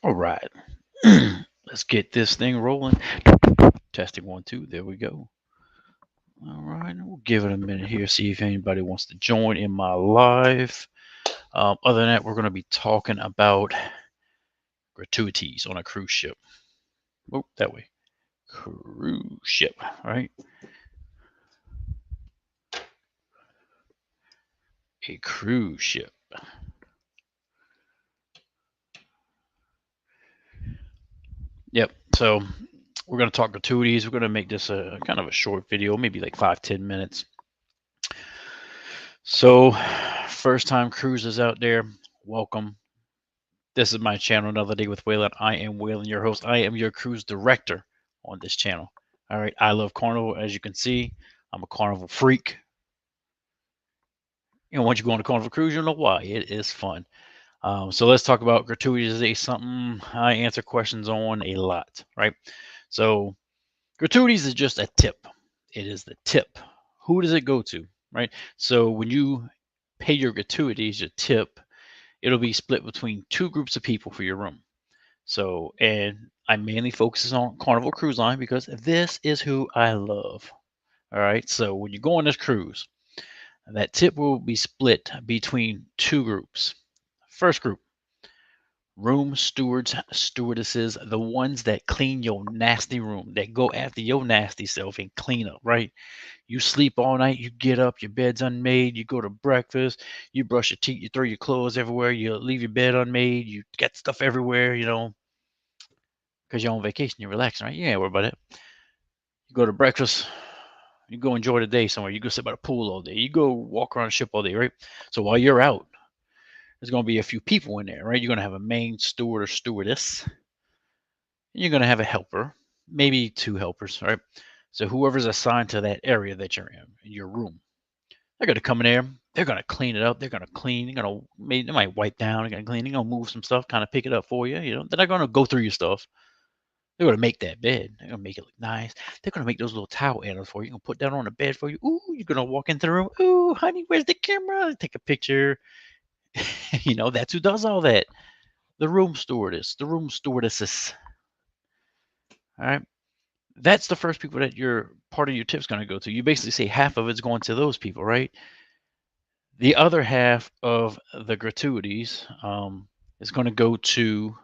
All right. Let's get this thing rolling. Testing one, two. There we go. All right. We'll give it a minute here, see if anybody wants to join in my live. Other than that, we're going to be talking about gratuities on a cruise ship. Oh, that way. Cruise ship, right? A cruise ship. Yep. So we're going to talk gratuities. We're going to make this a kind of a short video, maybe like 5, 10 minutes. So, first time cruisers out there, welcome. This is my channel, Another Day with Waylon. I am Waylon, your host. I am your cruise director on this channel. All right. I love Carnival, as you can see. I'm a Carnival freak. Once you go on a Carnival cruise, you'll know why. It is fun. So let's talk about gratuities today. Something I answer questions on a lot, right? So gratuities is just a tip. It is the tip. Who does it go to, right? So when you pay your gratuities, your tip, it'll be split between two groups of people for your room. So, and I mainly focus on Carnival Cruise Line because this is who I love. All right. So when you go on this cruise, that tip will be split between two groups. First group, room stewards, stewardesses, the ones that clean your nasty room, that go after your nasty self and clean up, right? You sleep all night, you get up, your bed's unmade, you go to breakfast, you brush your teeth, you throw your clothes everywhere, you leave your bed unmade, you get stuff everywhere, because you're on vacation, you're relaxing, right? You ain't worry about it. You go to breakfast, you go enjoy the day somewhere, you go sit by the pool all day, you go walk around the ship all day, right? So while you're out, there's going to be a few people in there, right? You're going to have a main steward or stewardess, and you're going to have a helper, maybe two helpers, right? So whoever's assigned to that area that you're in your room, they're gonna come in there. They're gonna clean it up. They're gonna clean. They're gonna maybe they might wipe down. They're gonna clean. They're gonna move some stuff, kind of pick it up for you. They're not gonna go through your stuff. They're gonna make that bed. They're gonna make it look nice. They're gonna make those little towel handles for you. You're gonna put that on the bed for you. Ooh, you're gonna walk into the room. Ooh, honey, where's the camera? Take a picture. That's who does all that. The room stewardess, the room stewardesses. All right. That's the first people that your part of your tip's gonna go to. You basically say half of it's going to those people, right? The other half of the gratuities is going to go to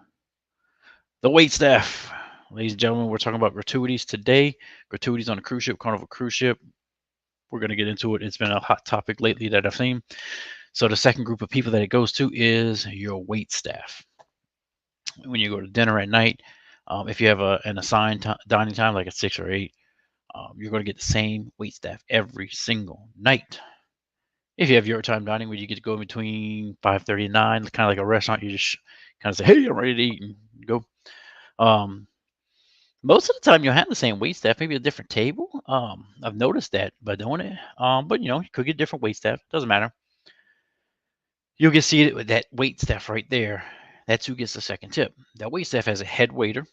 the wait staff. Ladies and gentlemen, we're talking about gratuities today. Gratuities on a cruise ship, Carnival cruise ship. We're going to get into it. It's been a hot topic lately that I've seen. So the second group of people that it goes to is your wait staff. When you go to dinner at night, if you have an assigned dining time, like at 6 or 8, you're going to get the same wait staff every single night. If you have your time dining where you get to go between 5:30 and 9, kind of like a restaurant, you just kind of say, "Hey, I'm ready to eat," and go. Um, Most of the time, you'll have the same wait staff, maybe a different table. I've noticed that by doing it. But you could get different wait staff. Doesn't matter. You'll get seated with that wait staff right there. That's who gets the second tip. That wait staff has a head waiter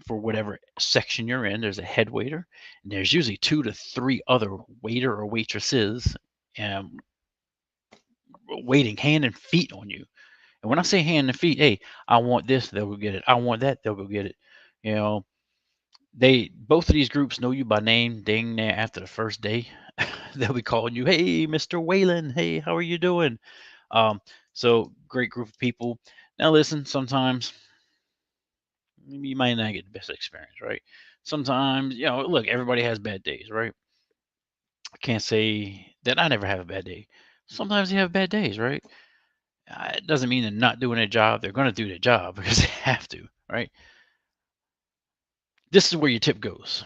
for whatever section you're in. There's a head waiter, and there's usually 2 to 3 other waiter or waitresses um, waiting hand and feet on you. And when I say hand and feet, hey, I want this, they'll go get it. I want that, they'll go get it. You know, they both of these groups know you by name. Ding there after the first day, they'll be calling you, hey, Mr. Waylon, hey, how are you doing? Um, so great group of people. Now listen, sometimes you might not get the best experience, right? Sometimes, look, everybody has bad days, right? I can't say that I never have a bad day. Sometimes you have bad days, right? It doesn't mean they're not doing their job. They're going to do their job because they have to, right? This is where your tip goes.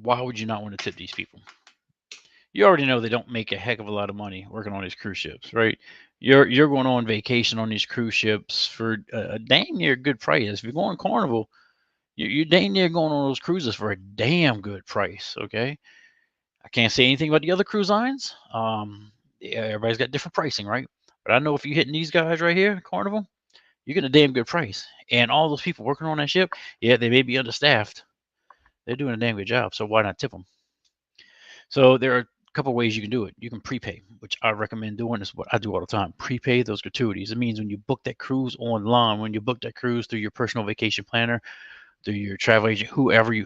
Why would you not want to tip these people? You already know they don't make a heck of a lot of money working on these cruise ships, right? You're going on vacation on these cruise ships for a dang near good price. If you're going Carnival, you're dang near going on those cruises for a damn good price. Okay, I can't say anything about the other cruise lines. Yeah, everybody's got different pricing, right? But I know if you're hitting these guys right here, Carnival, you get a damn good price. And all those people working on that ship, yeah, they may be understaffed. They're doing a damn good job. So why not tip them? So there are couple of ways you can do it. You can prepay, which I recommend doing. Is what I do all the time. Prepay those gratuities. It means when you book that cruise online, when you book that cruise through your personal vacation planner, through your travel agent,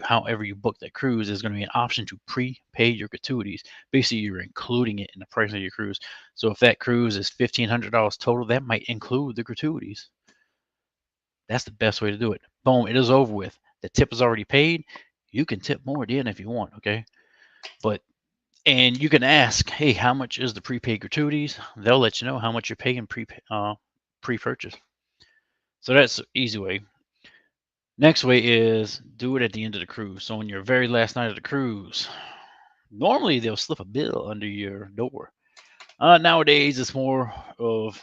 however you book that cruise, there's going to be an option to prepay your gratuities. Basically, you're including it in the price of your cruise. So if that cruise is $1,500 total, that might include the gratuities. That's the best way to do it. Boom, it is over with. The tip is already paid. You can tip more at the end if you want, okay? And you can ask, hey, how much is the prepaid gratuities? They'll let you know how much you're paying pre-purchase. So that's the easy way. Next way is do it at the end of the cruise. So on your very last night of the cruise, normally they'll slip a bill under your door. Nowadays, it's more of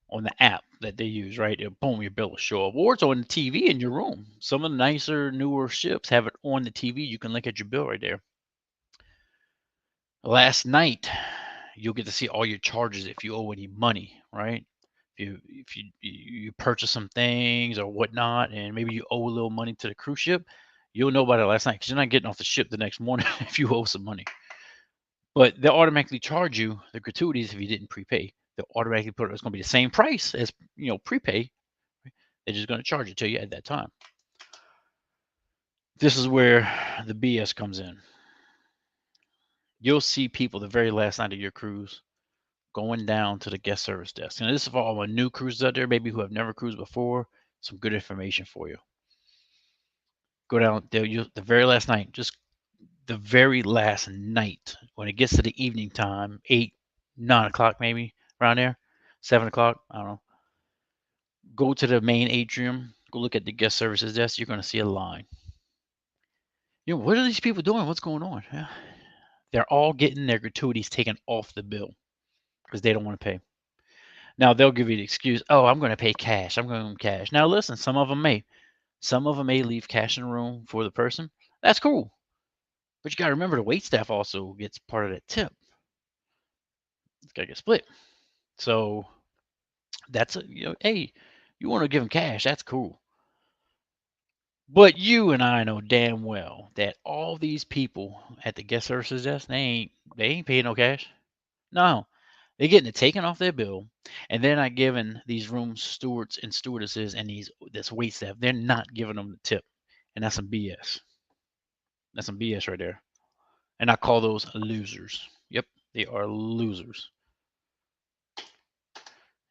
on the app that they use, right? Boom, your bill will show up. Or it's on the TV in your room. Some of the nicer, newer ships have it on the TV. You can look at your bill right there. Last night, you'll get to see all your charges if you owe any money, right? If you purchase some things or whatnot, and maybe you owe a little money to the cruise ship, you'll know about it last night because you're not getting off the ship the next morning if you owe some money. But they'll automatically charge you the gratuities if you didn't prepay. They'll automatically put it's going to be the same price as prepay. They're just going to charge it to you at that time. This is where the BS comes in. You'll see people the very last night of your cruise going down to the guest service desk. And this is for all my new cruisers out there, maybe who have never cruised before. Some good information for you. Go down there the very last night, just the very last night, when it gets to the evening time, 8, 9 o'clock maybe, around there, 7 o'clock, I don't know. Go to the main atrium, go look at the guest services desk, you're going to see a line. What are these people doing? What's going on? Yeah. They're all getting their gratuities taken off the bill because they don't want to pay. Now, they'll give you the excuse, oh, I'm going to pay cash. I'm going to cash. Now, listen, some of them may. Some of them may leave cash in the room for the person. That's cool. But you got to remember the waitstaff also gets part of that tip. It's got to get split. So that's, hey, you want to give them cash. That's cool. But you and I know damn well that all these people at the guest services desk, they ain't paying no cash. No, they're getting it taken off their bill, and they're not giving these room stewards and stewardesses and this wait staff. They're not giving them the tip, and that's some BS. That's some BS right there. And I call those losers. Yep, they are losers.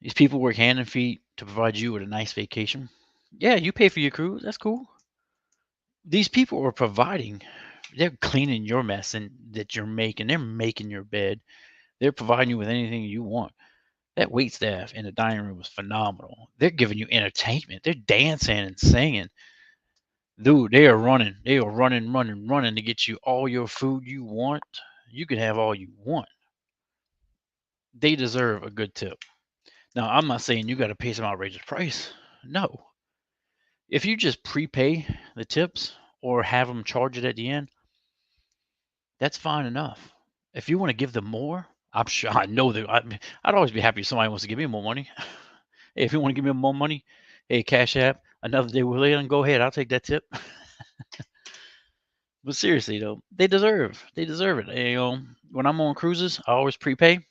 These people work hand and feet to provide you with a nice vacation. Yeah, you pay for your cruise. That's cool. These people are providing. They're cleaning your mess and that you're making. They're making your bed. They're providing you with anything you want. That wait staff in the dining room was phenomenal. They're giving you entertainment. They're dancing and singing. Dude, they are running. They are running, running, running to get you all your food you want. You can have all you want. They deserve a good tip. Now, I'm not saying you got to pay some outrageous price. No. If you just prepay the tips or have them charge it at the end, that's fine enough. If you want to give them more, I'm sure I know that I'd always be happy if somebody wants to give me more money. Hey, if you want to give me more money, hey, Cash App, another day with Waylon, go ahead. I'll take that tip. But seriously though, they deserve it. When I'm on cruises, I always prepay.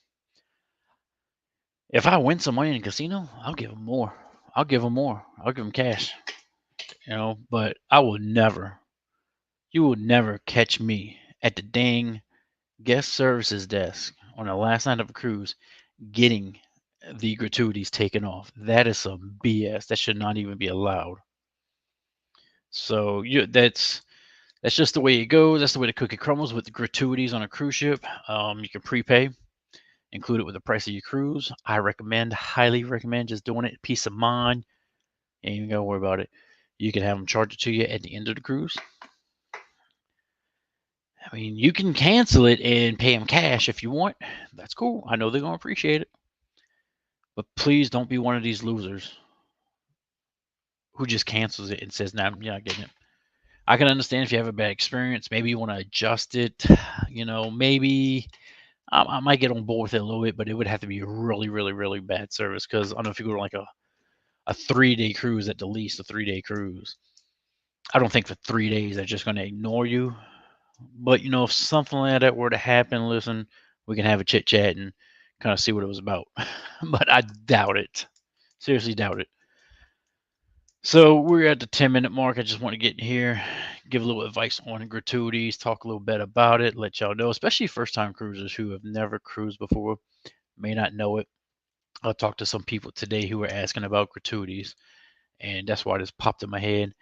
If I win some money in a casino, I'll give them more. I'll give them cash. But you will never catch me at the dang guest services desk on the last night of a cruise getting the gratuities taken off. That is some BS. That should not even be allowed. So that's just the way it goes. That's the way the cookie crumbles with the gratuities on a cruise ship. You can prepay, include it with the price of your cruise. I highly recommend just doing it. Peace of mind. Ain't even gotta worry about it. You can have them charge it to you at the end of the cruise. I mean, you can cancel it and pay them cash if you want. That's cool. I know they're gonna appreciate it. But please don't be one of these losers who just cancels it and says, "Nah, you're not getting it." I can understand if you have a bad experience. Maybe you want to adjust it. Maybe I might get on board with it a little bit, but it would have to be a really, really, really bad service because I don't know if you go to like a 3-day cruise at the least, a 3-day cruise. I don't think for 3 days they're just going to ignore you. But if something like that were to happen, listen, we can have a chit chat and kind of see what it was about. But I doubt it. Seriously doubt it. So we're at the 10-minute mark. I just want to get in here, give a little advice on gratuities, talk a little bit about it, let y'all know, especially first-time cruisers who have never cruised before, may not know it. I talked to some people today who were asking about gratuities, and that's why this popped in my head.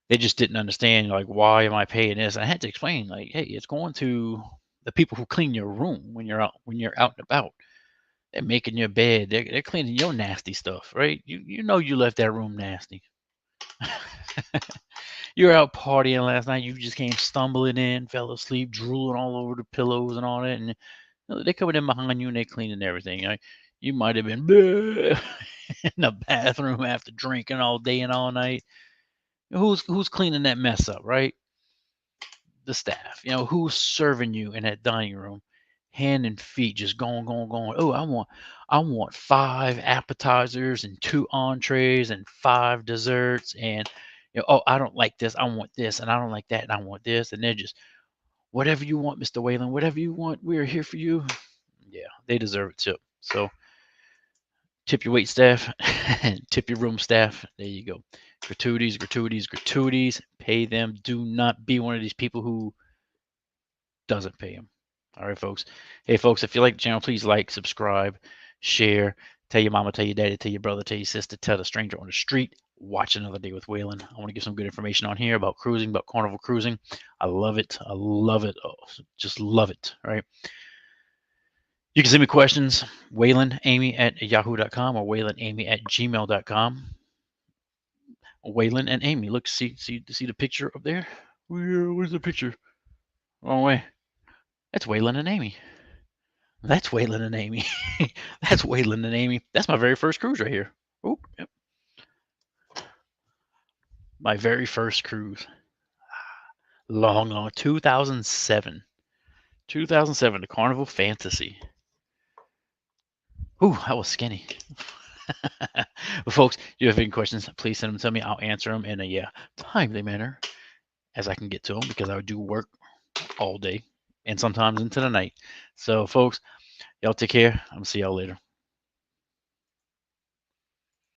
They just didn't understand, like, why am I paying this? And I had to explain, like, hey, it's going to the people who clean your room when you're out and about. They're making your bed. They're cleaning your nasty stuff, right? You left that room nasty. You were out partying last night. You just came stumbling in, fell asleep, drooling all over the pillows and all that, and they coming in behind you and they cleaning everything. Like, you might have been in the bathroom after drinking all day and all night. Who's cleaning that mess up, right? The staff. Who's serving you in that dining room, hand and feet just going, going, going. Oh, I want 5 appetizers and 2 entrees and 5 desserts and oh, I don't like this. I want this, and I don't like that, and I want this, and they're just whatever you want, Mr. Waylon, whatever you want, we're here for you. Yeah, they deserve a tip. So tip your wait staff and tip your room staff. There you go. Gratuities, gratuities, gratuities. Pay them. Do not be one of these people who doesn't pay them. All right, folks. Hey, folks, if you like the channel, please like, subscribe, share, tell your mama, tell your daddy, tell your brother, tell your sister, tell the stranger on the street. Watch Another Day with Waylon. I want to give some good information on here about cruising, about carnival cruising. I love it. I love it. Oh, just love it. All right. You can send me questions, WaylonAmy@yahoo.com or WaylonAmy@gmail.com. Waylon and Amy. Look, see the picture up there? Where's the picture? Wrong way. That's Waylon and Amy. That's Waylon and Amy. That's Waylon and Amy. That's my very first cruise right here. Oh, yep. My very first cruise. Long, 2007. 2007, the Carnival Fantasy. Ooh, that was skinny. Well, folks, if you have any questions, please send them to me. I'll answer them in a timely manner as I can get to them because I do work all day and sometimes into the night. So, folks, y'all take care. I'm going to see y'all later.